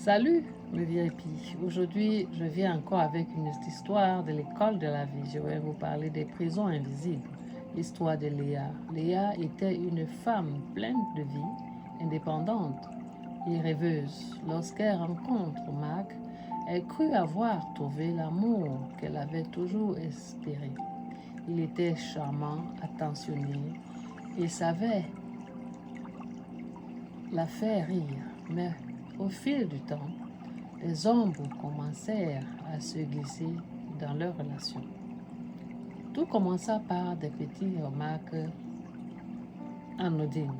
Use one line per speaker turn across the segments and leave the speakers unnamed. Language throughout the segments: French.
Salut, le VIP. Aujourd'hui, je viens encore avec une histoire de l'école de la vie. Je vais vous parler des prisons invisibles. L'histoire de Léa. Léa était une femme pleine de vie, indépendante et rêveuse. Lorsqu'elle rencontre Marc, elle crut avoir trouvé l'amour qu'elle avait toujours espéré. Il était charmant, attentionné et savait la faire rire. Mais au fil du temps, les ombres commencèrent à se glisser dans leur relation. Tout commença par des petites remarques anodines.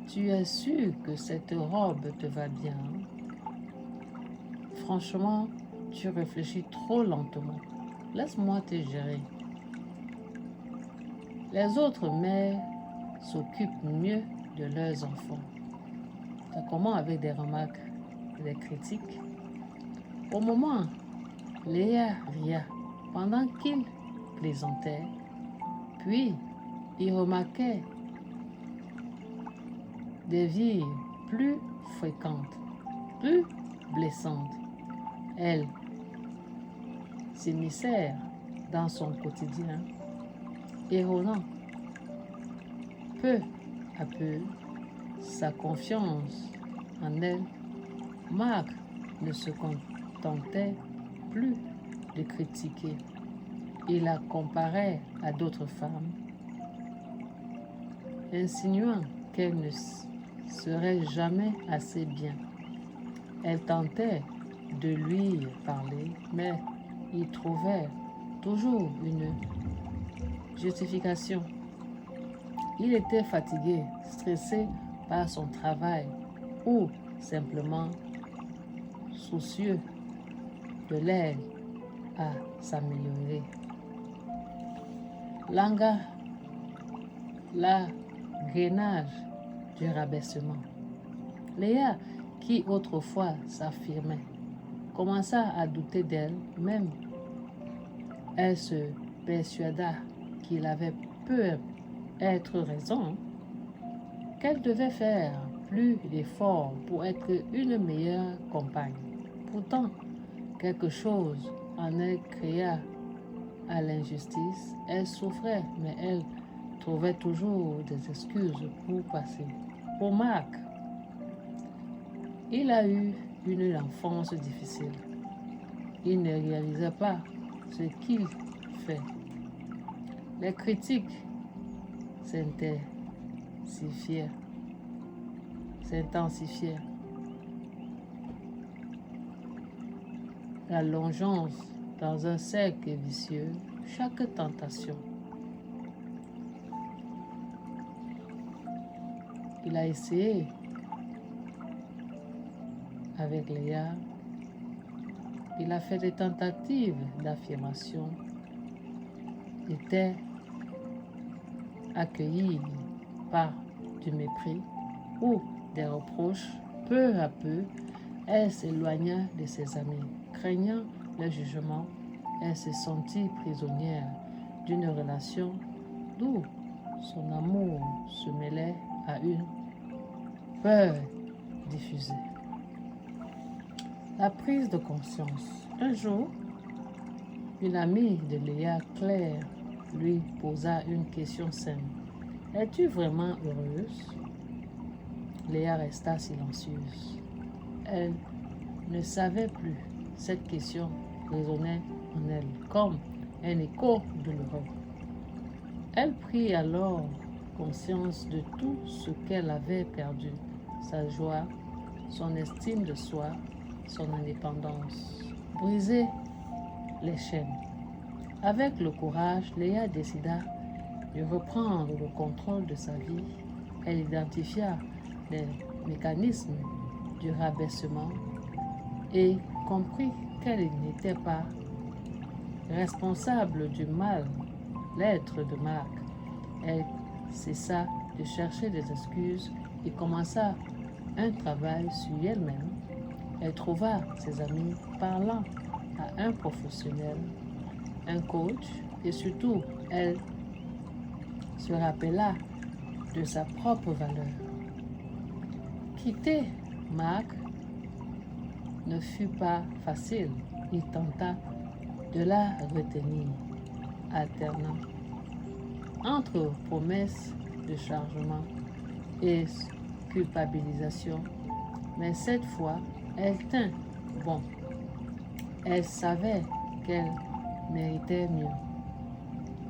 Tu es sûr que cette robe te va bien? Franchement, tu réfléchis trop lentement. Laisse-moi te gérer. Les autres mères s'occupent mieux de leurs enfants. Ça commence avec des remarques, des critiques. Au moment, Léa ria pendant qu'il plaisantait, puis il remarquait des vies plus fréquentes, plus blessantes. Elles s'immiscèrent dans son quotidien, erronant peu à peu sa confiance en elle. Marc ne se contentait plus de critiquer. Il la comparait à d'autres femmes, insinuant qu'elle ne serait jamais assez bien. Elle tentait de lui parler, mais il trouvait toujours une justification. Il était fatigué, stressé par son travail ou simplement soucieux de l'aide à s'améliorer. L'engrenage du rabaissement. Léa, qui autrefois s'affirmait, commença à douter d'elle-même. Elle se persuada qu'il avait peut-être raison, qu'elle devait faire plus d'efforts pour être une meilleure compagne. Pourtant, quelque chose en elle créa à l'injustice. Elle souffrait, mais elle trouvait toujours des excuses pour passer. Pour Marc, il a eu une enfance difficile. Il ne réalisait pas ce qu'il fait. Les critiques s'intensifièrent. La longeance dans un cercle vicieux, chaque tentation. Il a essayé avec Léa. Il a fait des tentatives d'affirmation. Était accueilli par du mépris ou des reproches. Peu à peu, elle s'éloigna de ses amis. Craignant le jugement, elle se sentit prisonnière d'une relation d'où son amour se mêlait à une peur diffusée. La prise de conscience. Un jour, une amie de Léa, Claire, lui posa une question simple. Es-tu vraiment heureuse? Léa resta silencieuse. Elle ne savait plus. Cette question résonnait en elle comme un écho douloureux. Elle prit alors conscience de tout ce qu'elle avait perdu, sa joie, son estime de soi, son indépendance. Briser les chaînes. Avec le courage, Léa décida de reprendre le contrôle de sa vie. Elle identifia les mécanismes du rabaissement et comprit qu'elle n'était pas responsable du mal-être de Marc. Elle cessa de chercher des excuses et commença un travail sur elle-même. Elle trouva ses amis parlant à un professionnel, un coach, et surtout, elle se rappela de sa propre valeur. Quitter Marc ne fut pas facile. Il tenta de la retenir, alternant entre promesses de chargement et culpabilisation. Mais cette fois, elle tint bon. Elle savait qu'elle méritait mieux.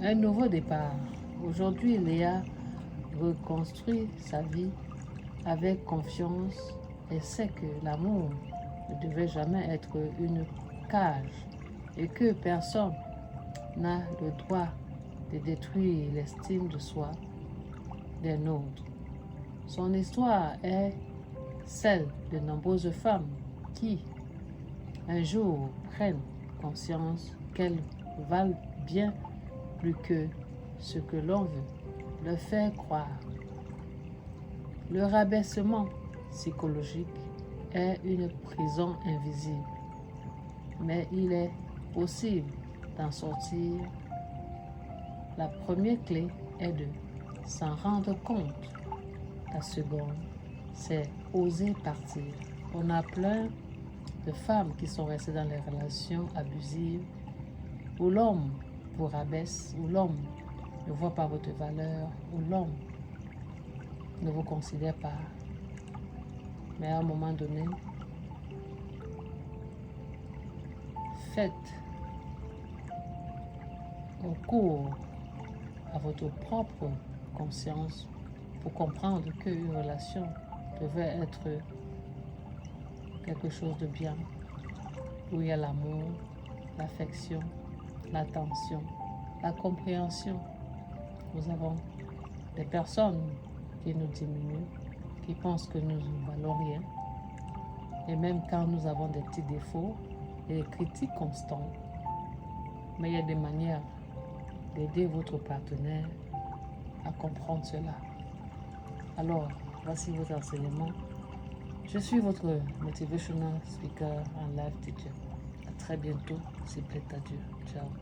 Un nouveau départ. Aujourd'hui, Léa reconstruit sa vie avec confiance et sait que l'amour ne devait jamais être une cage et que personne n'a le droit de détruire l'estime de soi des nôtres. Son histoire est celle de nombreuses femmes qui, un jour, prennent conscience qu'elles valent bien plus que ce que l'on veut leur faire croire. Le rabaissement psychologique est une prison invisible, mais il est possible d'en sortir. La première clé est de s'en rendre compte. La seconde, c'est oser partir. On a plein de femmes qui sont restées dans les relations abusives où l'homme vous rabaisse, où l'homme ne voit pas votre valeur, où l'homme ne vous considère pas. Mais à un moment donné, faites recours à votre propre conscience pour comprendre qu'une relation devait être quelque chose de bien, où il y a l'amour, l'affection, l'attention, la compréhension. Nous avons des personnes qui nous diminuent, qui pensent que nous ne valons rien. Et même quand nous avons des petits défauts et des critiques constantes, mais il y a des manières d'aider votre partenaire à comprendre cela. Alors, voici vos enseignements. Je suis votre motivational speaker and life teacher. À très bientôt, s'il plaît à Dieu. Ciao.